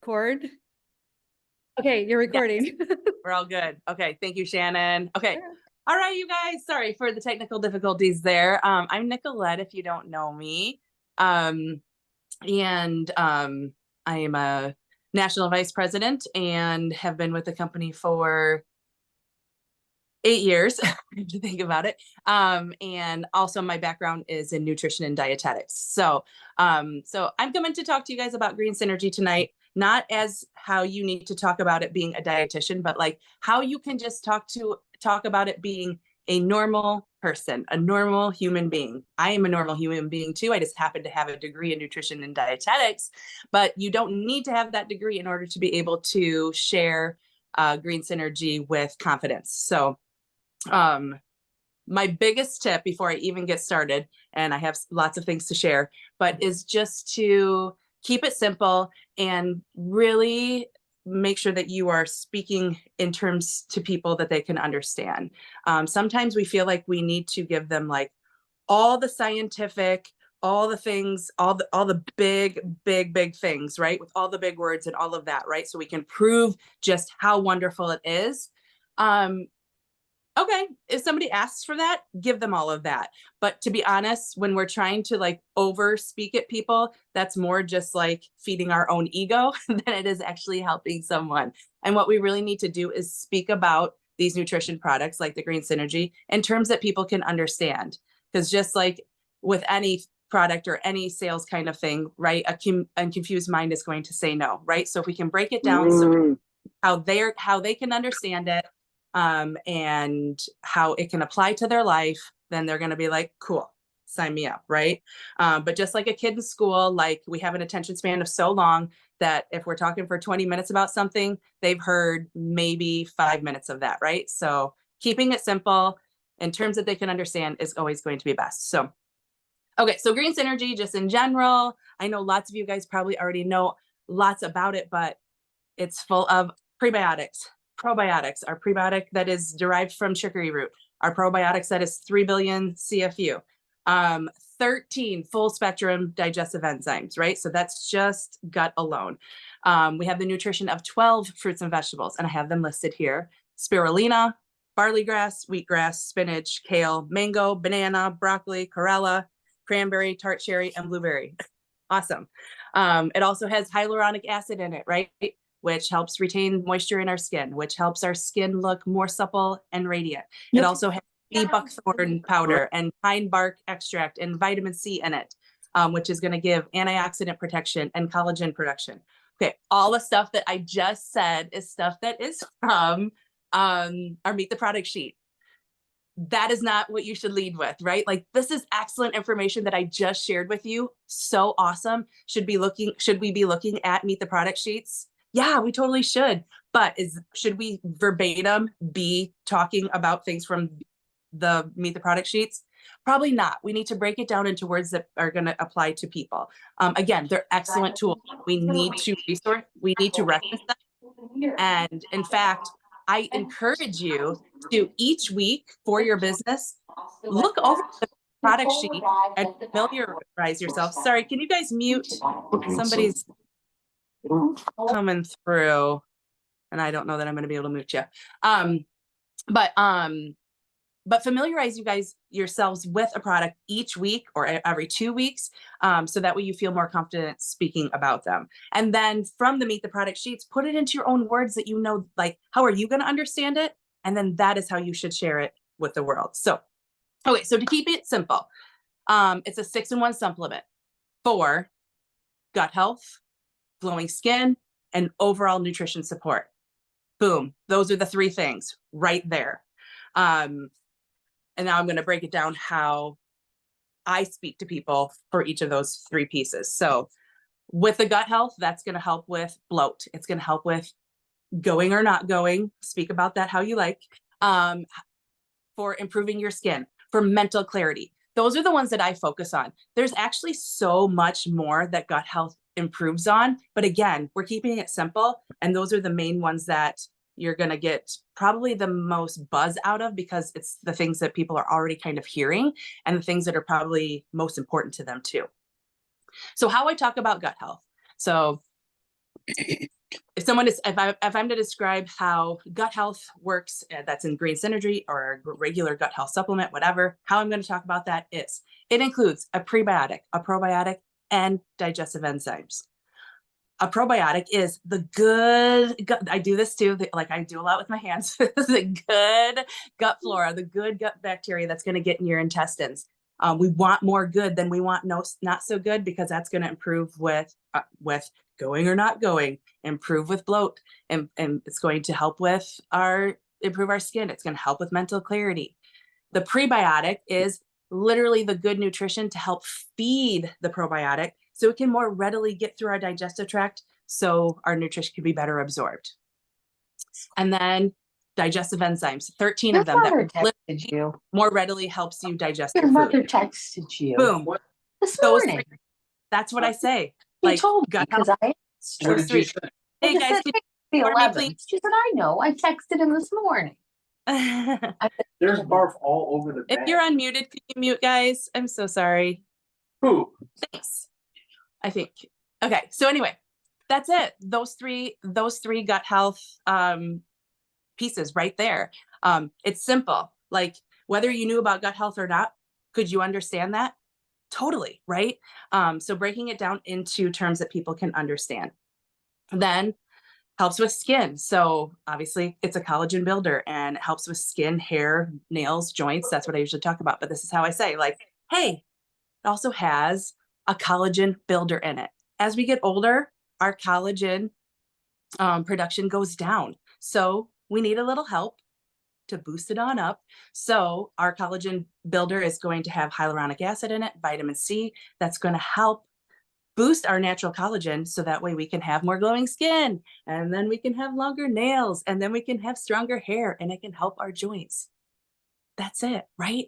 Record. Okay, you're recording. Yes, we're all good. Okay, thank you, Shannon. Okay. All right, you guys. Sorry for the technical difficulties there. I'm Nicolette, if you don't know me. And I am a national vice president and have been with the company for 8 years, to think about it. And also my background is in nutrition and dietetics. So I'm coming to talk to you guys about GreenSynergy tonight, not as how you need to talk about it being a dietitian, but like how you can just talk about it being a normal person, a normal human being. I am a normal human being too. I just happen to have a degree in nutrition and dietetics, but you don't need to have that degree in order to be able to share GreenSynergy with confidence. So my biggest tip before I even get started, and I have lots of things to share, but is just to keep it simple and really make sure that you are speaking in terms to people that they can understand. Sometimes we feel like we need to give them like all the scientific, all the things, all the big things, right? With all the big words and all of that, right? So we can prove just how wonderful it is. Okay, if somebody asks for that, give them all of that. But to be honest, when we're trying to like over speak at people, that's more just like feeding our own ego than it is actually helping someone. And what we really need to do is speak about these nutrition products like the GreenSynergy in terms that people can understand. Because just like with any product or any sales kind of thing, right? A confused mind is going to say no, right? So if we can break it down so how they can understand it, and how it can apply to their life, then they're going to be like, cool, sign me up, right? But just like a kid in school, like we have an attention span of so long that if we're talking for 20 minutes about something, they've heard maybe 5 minutes of that, right? So keeping it simple in terms that they can understand is always going to be best. So, okay, so GreenSynergy, just in general, I know lots of you guys probably already know lots about it, but it's full of prebiotics. Probiotics, our prebiotic that is derived from chicory root, our probiotics that is 3 billion CFU, 13 full spectrum digestive enzymes, right? So that's just gut alone. We have the nutrition of 12 fruits and vegetables, and I have them listed here: spirulina, barley grass, wheatgrass, spinach, kale, mango, banana, broccoli, chlorella, cranberry, tart cherry, and blueberry. Awesome. It also has hyaluronic acid in it, right? Which helps retain moisture in our skin, which helps our skin look more supple and radiant. It also has buckthorn powder and pine bark extract and vitamin C in it, which is going to give antioxidant protection and collagen production. Okay, all the stuff that I just said is stuff that is from our Meet the Product sheet. That is not what you should lead with, right? Like, this is excellent information that I just shared with you. So awesome. Should we be looking at Meet the Product sheets? Yeah, we totally should. But should we verbatim be talking about things from the Meet the Product sheets? Probably not. We need to break it down into words that are going to apply to people. Again, they're excellent tools. We need to reference them. And in fact, I encourage you to each week for your business, look over the product sheet and familiarize yourself. Sorry, can you guys mute? Somebody's coming through and I don't know that I'm going to be able to mute you. But familiarize yourselves with a product each week or every 2 weeks, so that way you feel more confident speaking about them. And then from the Meet the Product sheets, put it into your own words that you know, like, how are you going to understand it? And then that is how you should share it with the world. So, okay, so to keep it simple, it's a 6-in-1 supplement for gut health, glowing skin, and overall nutrition support. Boom. Those are the 3 things right there. And now I'm going to break it down how I speak to people for each of those 3 pieces. So with the gut health, that's going to help with bloat. It's going to help with going or not going. Speak about that how you like. For improving your skin, for mental clarity. Those are the ones that I focus on. There's actually so much more that gut health improves on. But again, we're keeping it simple. And those are the main ones that you're going to get probably the most buzz out of, because it's the things that people are already kind of hearing and the things that are probably most important to them too. So how I talk about gut health. So if I'm to describe how gut health works, that's in GreenSynergy or a regular gut health supplement, whatever, how I'm going to talk about that is it includes a prebiotic, a probiotic, and digestive enzymes. A probiotic is the good gut, I do this too, like I do a lot with my hands, the good gut flora, the good gut bacteria that's going to get in your intestines. We want more good than we want not so good, because that's going to improve with going or not going, improve with bloat, and it's going to help with improve our skin. It's going to help with mental clarity. The prebiotic is literally the good nutrition to help feed the probiotic so it can more readily get through our digestive tract, so our nutrition can be better absorbed. And then digestive enzymes, 13 of them that texted you. more readily helps you digest Your your mother food. texted you. Boom. This Those morning. three, that's what I say. He Like, told me gut because health, I asked her. What did you say? I hey just guys, said, can "Hey, the you order me, 11th." She said, I know. I texted him this morning. please? I said, There's barf all over the If bed. you're unmuted, can you mute, guys? I'm so sorry. Who? Thanks. I think. Okay. So anyway, that's it. Those three gut health pieces right there. It's simple. Like, whether you knew about gut health or not, could you understand that? Totally, right? So breaking it down into terms that people can understand. Then helps with skin. So obviously it's a collagen builder and it helps with skin, hair, nails, joints. That's what I usually talk about. But this is how I say, like, hey, it also has a collagen builder in it. As we get older, our collagen production goes down. So we need a little help to boost it on up. So our collagen builder is going to have hyaluronic acid in it, vitamin C, that's going to help boost our natural collagen, so that way we can have more glowing skin, and then we can have longer nails, and then we can have stronger hair, and it can help our joints. That's it, right?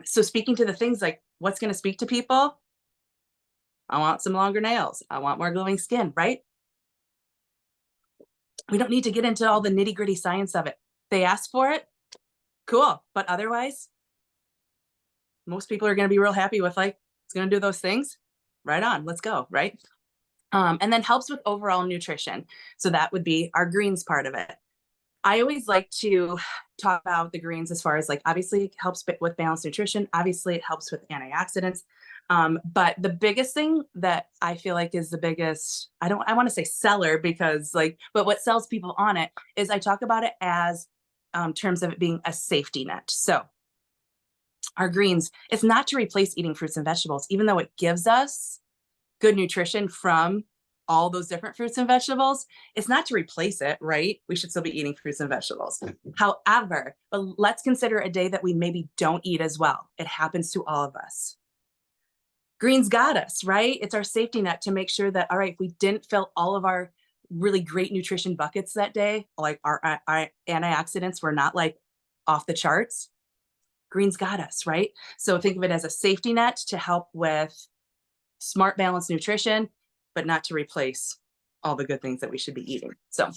So speaking to the things like what's going to speak to people, I want some longer nails, I want more glowing skin, right? We don't need to get into all the nitty gritty science of it. They ask for it, cool. But otherwise, most people are going to be real happy with, like, it's going to do those things. Right on, let's go, right? And then helps with overall nutrition. So that would be our greens part of it. I always like to talk about the greens as far as, like, obviously it helps with balanced nutrition. Obviously it helps with antioxidants. But the biggest thing that I feel like is the biggest, I want to say seller, because but what sells people on it is I talk about it as terms of it being a safety net. So our greens, it's not to replace eating fruits and vegetables, even though it gives us good nutrition from all those different fruits and vegetables. It's not to replace it, right? We should still be eating fruits and vegetables. However, let's consider a day that we maybe don't eat as well. It happens to all of us. Greens got us, right? It's our safety net to make sure that, all right, if we didn't fill all of our really great nutrition buckets that day, like our antioxidants were not like off the charts, greens got us, right? So think of it as a safety net to help with smart, balanced nutrition, but not to replace all the good things that we should be eating. So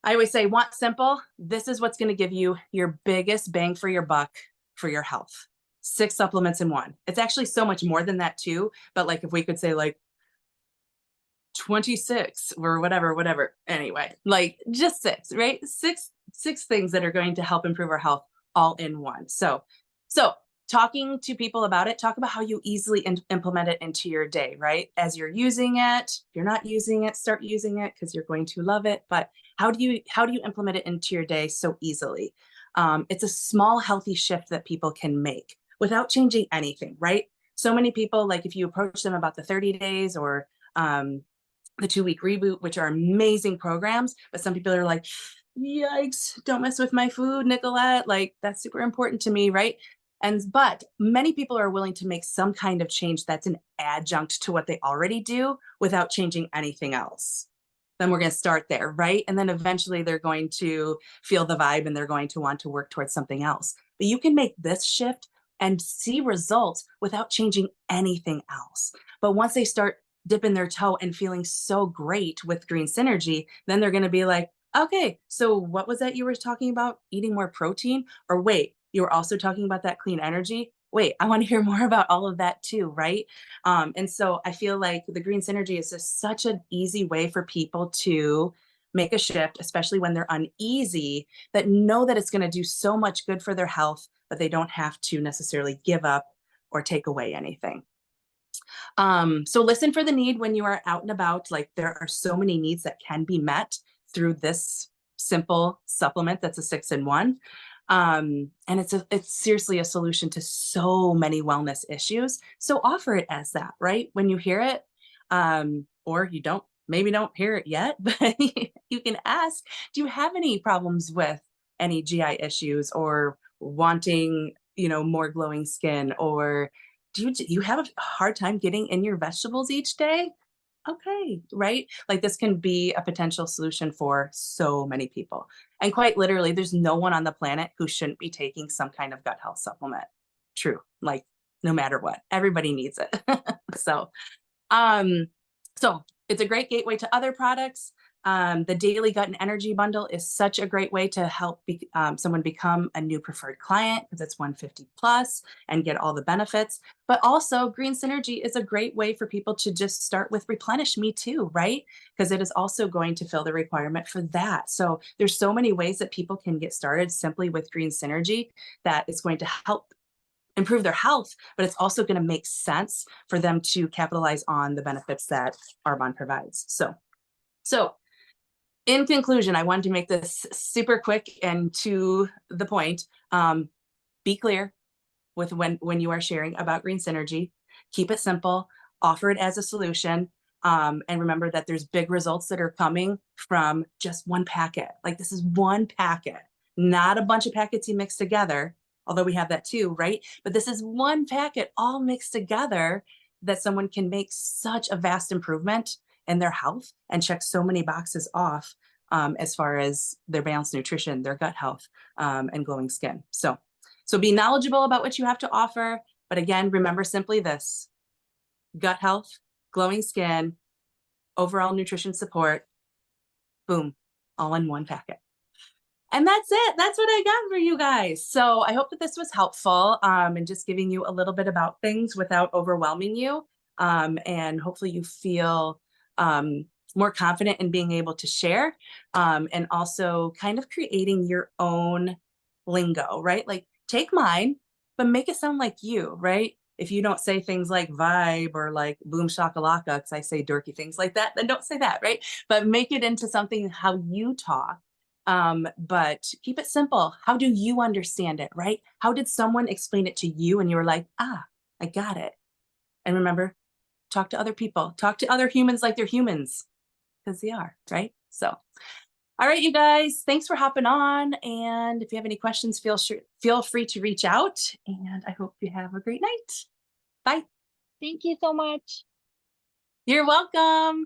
I always say, want simple. This is what's going to give you your biggest bang for your buck for your health. 6 supplements in one. It's actually so much more than that too. But like, if we could say like 26 or whatever. Anyway, like just 6, right? Six things that are going to help improve our health all in one. So talking to people about it, talk about how you easily implement it into your day, right? As you're using it, if you're not using it, start using it, because you're going to love it. But how do you implement it into your day so easily? It's a small, healthy shift that people can make without changing anything, right? So many people, like if you approach them about the 30 days or the 2-week reboot, which are amazing programs, but some people are like, yikes, don't mess with my food, Nicolette, like that's super important to me, right? But many people are willing to make some kind of change that's an adjunct to what they already do without changing anything else. Then we're going to start there, right? And then eventually they're going to feel the vibe and they're going to want to work towards something else. But you can make this shift and see results without changing anything else. But once they start dipping their toe and feeling so great with GreenSynergy, then they're going to be like, okay, so what was that you were talking about? Eating more protein? Or wait, you were also talking about that clean energy? wait, I want to hear more about all of that too, right? And so I feel like the GreenSynergy is just such an easy way for people to make a shift, especially when they're uneasy, that know that it's going to do so much good for their health, but they don't have to necessarily give up or take away anything. So listen for the need when you are out and about. Like, there are so many needs that can be met through this simple supplement that's a 6-in-1. And it's seriously a solution to so many wellness issues. So offer it as that, right? When you hear it, or you maybe don't hear it yet, but you can ask, do you have any problems with any GI issues, or wanting, more glowing skin, or do you have a hard time getting in your vegetables each day? Okay, right? Like, this can be a potential solution for so many people. And quite literally, there's no one on the planet who shouldn't be taking some kind of gut health supplement. True. Like, no matter what, everybody needs it. So it's a great gateway to other products. The Daily Gut and Energy Bundle is such a great way to help someone become a new preferred client, because it's 150 plus and get all the benefits. But also, GreenSynergy is a great way for people to just start with Replenish Me Too, right? Because it is also going to fill the requirement for that. So there's so many ways that people can get started simply with GreenSynergy that is going to help improve their health, but it's also going to make sense for them to capitalize on the benefits that Arbonne provides. So in conclusion, I wanted to make this super quick and to the point. Be clear with when you are sharing about GreenSynergy. Keep it simple, offer it as a solution, and remember that there's big results that are coming from just one packet. Like, this is one packet, not a bunch of packets you mix together, although we have that too, right? But this is one packet all mixed together that someone can make such a vast improvement in their health and check so many boxes off, as far as their balanced nutrition, their gut health, and glowing skin. So be knowledgeable about what you have to offer. But again, remember simply this: gut health, glowing skin, overall nutrition support, boom, all in one packet. And that's it. That's what I got for you guys. So I hope that this was helpful, and just giving you a little bit about things without overwhelming you. And hopefully you feel more confident in being able to share, and also kind of creating your own lingo, right? Like, take mine, but make it sound like you, right? If you don't say things like vibe or like boom shakalaka, because I say dorky things like that, then don't say that, right? But make it into something how you talk. But keep it simple. How do you understand it, right? How did someone explain it to you and you were like, I got it? And remember, talk to other people, talk to other humans like they're humans, because they are, right? So, all right, you guys, thanks for hopping on. And if you have any questions, feel free to reach out, and I hope you have a great night. Bye. Thank you so much. You're welcome.